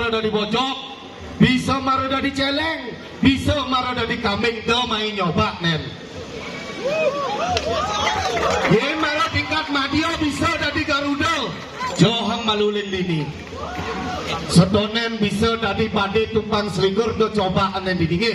marada di bojok, bisa marada di celeng, bisa marada di kambing, do main nyoba nen. Ye malah tingkat madio bisa dari Garuda, johang malulin dini. Sedonen bisa dari pade tumpang seligur do coba anen didinge.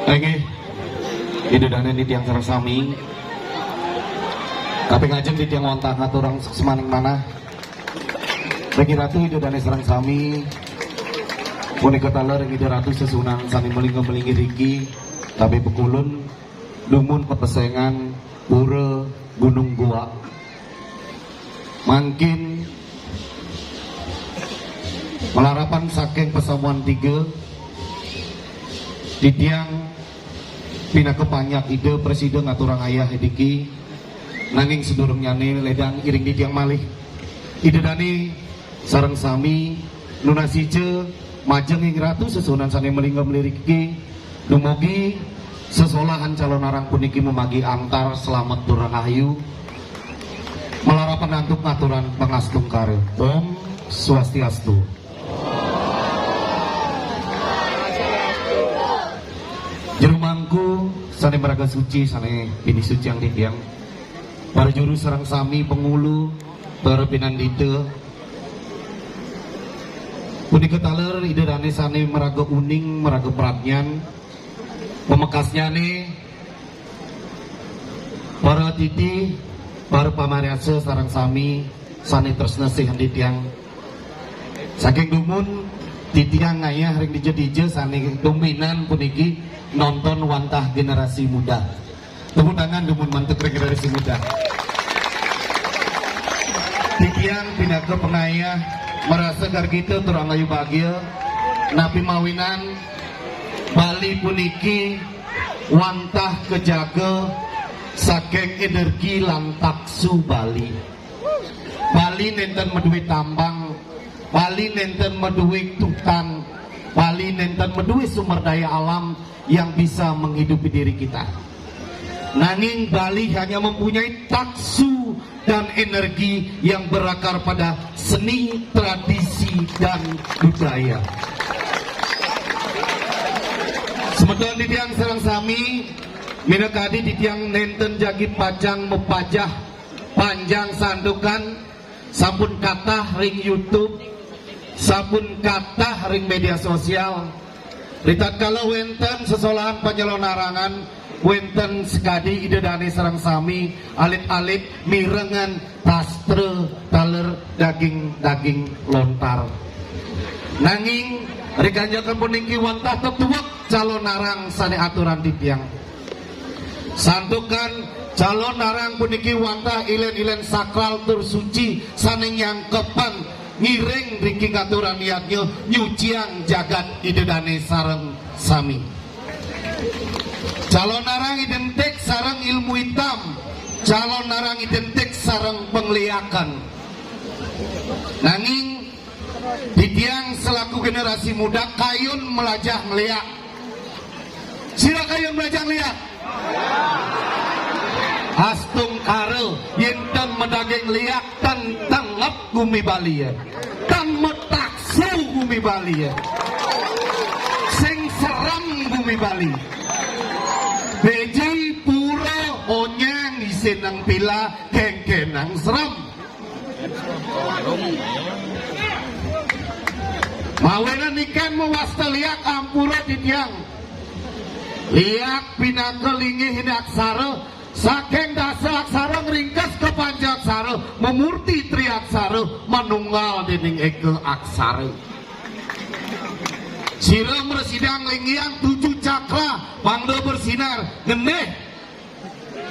Oke, itu dan di tiang Sarasami. Kaping ajeng di tiang wantah ngaturang semaning mana. Bagi ratu itu dan serang sami. Punika taler yang ratu sesunan sani melingi riki. Tapi bekulun dumun petesengan pura gunung gua. Mangkin melarapan saking pesamuan 3 di tiang pina kepanyak ide presiden aturang ayah ediki nanging sedurung nyane ledang iring di tiang malih ide dani sareng sami nunasice majeng ing ratu sesunan sane melingga meliriki dumugi sesolahan calon arang puniki memagi antar selamat turang ayu melarapan antuk ngaturan pengastung kare. Om Swastiastu. Jerumangku sane meraga suci sane ini suci yang ditiang para juru serang sami pengulu para pinandite punika taler ide dane sane meraga uning meraga peratnyan pemekasnya nih para titi para pamariasa sarang sami sane tresna sih ditiang saking dumun titiang ngayah ring dije-dije sane dominan puniki nonton wantah generasi muda. Tepuk tangan dumun mantek generasi muda. Titiang pinaka pengayah merasa gar kita turang ayu bahagia napi mawinan Bali puniki wantah kejaga saking energi lan taksu Bali. Bali nenten meduwi tambang, Bali nenten meduwi tutan, Bali nenten meduwi sumber daya alam yang bisa menghidupi diri kita. Nanging Bali hanya mempunyai taksu dan energi yang berakar pada seni, tradisi, dan budaya. Semeton di tiang serang sami, minakadi di tiang nenten jagi pajang mepajah panjang sandukan, sampun katah ring YouTube, sampun katah ring media sosial. Ritat kalau wenten sesolahan penyelon arangan wenten sekadi idedane sareng sami alit-alit mirengan tastre taler daging lontar. Nanging rekanjakan puniki wantah tetuwek calon narang sane aturan titiang. Santukan calon narang puniki wantah ilen-ilen sakral tersuci sane nyangkepan ngiring riki aturan niatnya nyuciang jagat idedane sareng sami. Calon narang identik sareng ilmu hitam, calon narang identik sareng pengliakan. Nanging titiang selaku generasi muda kayun melajah ngeliak. Sila kayun melajah ngeliak. Astung kare yenten medaging liak tan tangap gumi Bali ya, tan metaksu gumi Bali ya, sing seram gumi Bali. Beji pura onyang isenang pila kengkenang seram. Mawenan ikan mewasta liak ampura titiang. Liak pinakelingi hinak sare. Saking dasa aksara ngeringkas ke panca aksara, memurti tri aksara, manunggal dening eke aksara. Sira meresidang linggiang 7 cakra, pangde bersinar, geneh.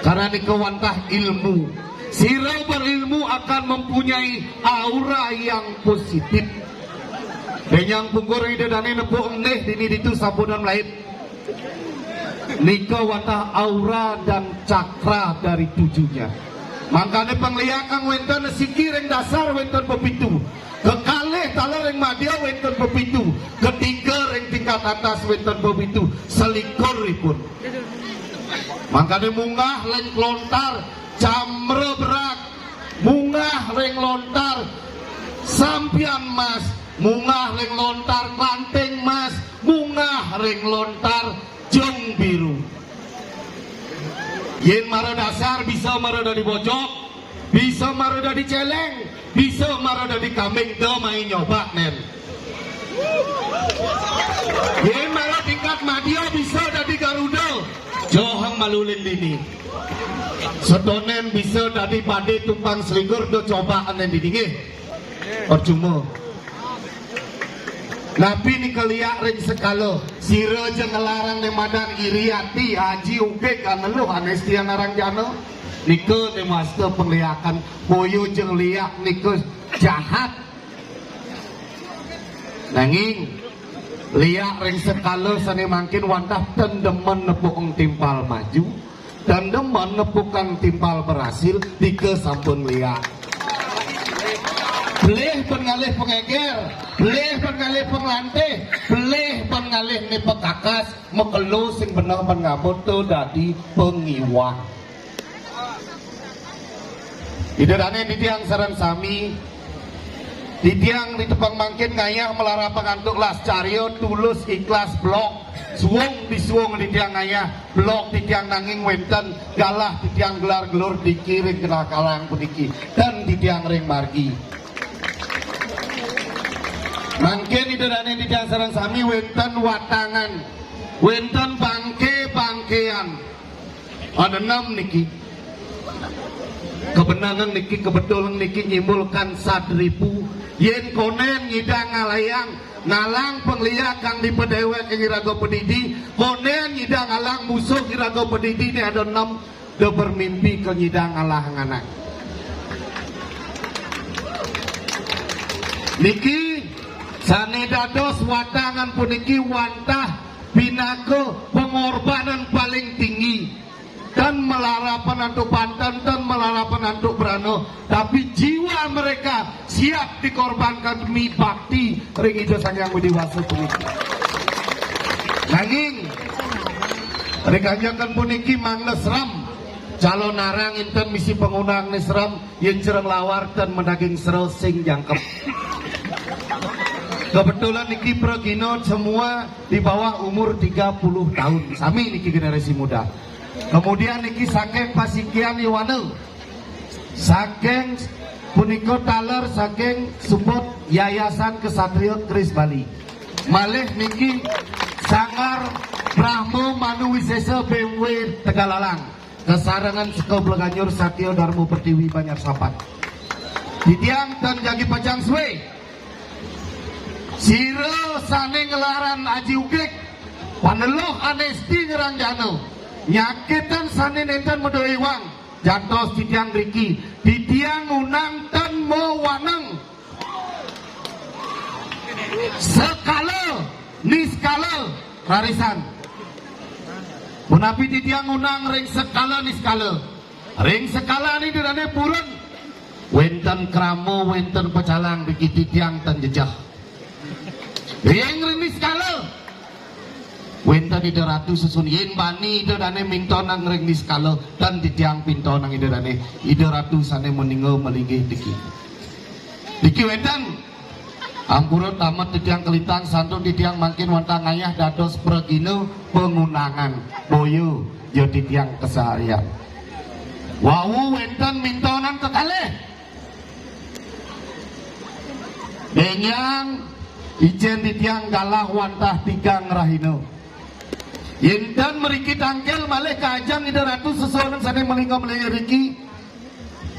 Karena dikewantah ilmu. Sira berilmu akan mempunyai aura yang positif. Denyang punggur idedane nepu eneh dini ditu sabunan lain. Nika wantah aura dan cakra dari 7-nya. Makanya pengliakan wenten sikir yang dasar wenten pepitu, kekalih taler yang madya wenten pepitu, ketiga yang tingkat atas wenten pepitu, selikur pun. Makanya munggah leng lontar camre berak, munggah leng lontar sampian mas, munggah leng lontar klanting mas, munggah leng lontar jong biru. Yen mara dasar bisa mara dari bojok, bisa mara dari celeng, bisa mara dari kambing, main nyoba nen. Yen mara tingkat madya bisa dari garuda, johang malulin dini. Sedonen bisa dari pade tumpang seligur do cobaan yang didingin. Percuma. Nabi ni keliak ring sekalo sira je ngelarang ni madan iriati haji uge kan lu anestia narang jano nike ni master pengliakan boyo je liak nike jahat. Nanging liak ring sekalo sani mangkin wantah tendemen nepuk timpal maju dan demen nepukan timpal berhasil nike sampun liak. Belih pengalih pengeger, belih pengalih penglantih, belih pengalih ni pekakas, mekelu sing bener pengabot tu dadi pengiwah. Idedane ditiang sareng sami, ditiang di tepang mangkin ngayah melara pengantuk las caryo tulus ikhlas blok, suwung disuwung ditiang ngayah blok ditiang nanging wenten galah ditiang gelar gelur dikiring kena kalang puniki dan ditiang ring margi. Mangkin idedane di sareng sami wenten watangan, wenten bangke-bangkean. Ada 6 niki. Kebenangan niki kebetulan niki nyimbulkan sadripu. Yen konen ngidang ngalayang, ngalang pengliak kang dipedewek ing iraga pedidi, konen ngidang ngalang musuh iraga pedidi ni ada 6 de bermimpi ke ngidang ngalah nganak. Niki sane dados watangan puniki wantah pinake pengorbanan paling tinggi dan melara penantu pantan dan melara penantu berano, tapi jiwa mereka siap dikorbankan demi bakti ring ijo sang yang widiwasa puniki. Nanging rekanjakan puniki mangles ram calon narang inten misi pengundang nisram yen cereng lawar dan mendaging sero sing jangkep. Kebetulan niki progino semua di bawah umur 30 tahun. Sami niki generasi muda. Kemudian niki saking pasikian iwane. Saking puniko taler saking support Yayasan Kesatria Kris Bali. Malih niki sangar Brahmo Manu Wisesa BMW Tegalalang, kesarangan Seko Bleganyur Satyo Darmo Pertiwi Banyak Sapat. Ditiang dan jagi pajang suwe Siro sane ngelaran aji ukik paneloh anesti ngerang jano nyakitan sane nenten medoi wang jantos ditiang riki ditiang unang dan mo wanang sekala niskala rarisan menapi ditiang unang ring sekala niskala ring sekala ini dirane purun wenten kramo wenten pecalang biki ditiang dan jejah ring niskala wenten ide ratu susun yen bani ide dane mintonang ring niskala dan ditiang pintonang ide dane ide ratu sane meninggal melinggih diki wenten ampura tamat ditiang kelintang santun ditiang makin wantang ayah dados pregino pengunangan boyo yo ditiang keseharian wau wenten mintonan kekalih benyang ijen ditiang galah wantah tigang rahino yenten meriki tangkel malih kajang ida ratu sesuatu sane melinggo melinggo riki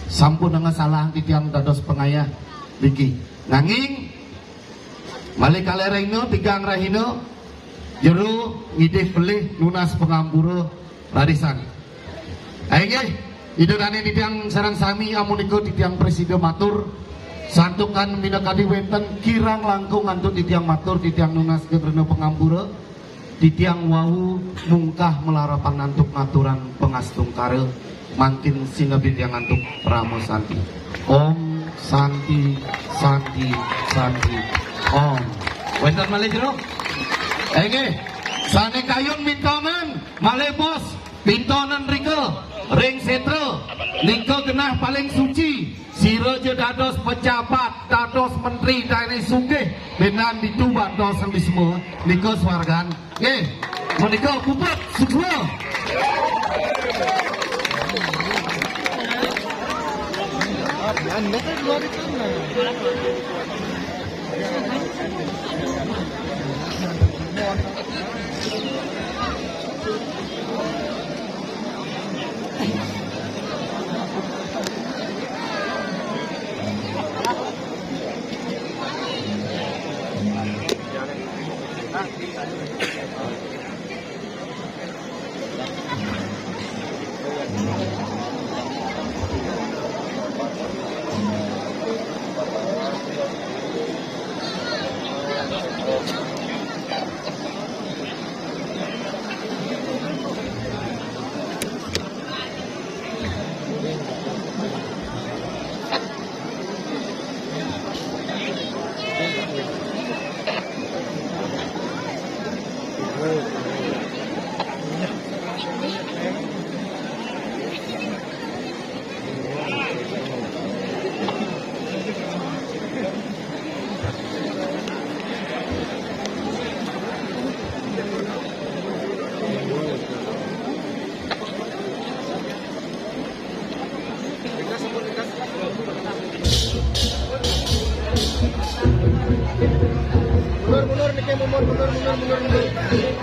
sampun dengan salah ditiang dados pengayah riki nanging malih kalerengno tigang rahino jeru ngidih pelih lunas pengambura rarisan ayo idorane ditiang sarang sami amuniko ditiang presiden matur santukan minakadi wenten kirang langkung antut ditiang matur ditiang lunas kebreno pengambura ditiang wau mungkah melarapan antuk ngaturan pengastung kare makin sinebit yang antuk Ramo Santi Om Santi Santi Santi Om wenten malih jero enge sane kayun mintonan malih bos pintonan riko ring setro niko genah paling suci siro je dados pejabat dados menteri daerah sugih benan dituban dosen di semua niko swargan nggih menika puput sugih mundur nih mundur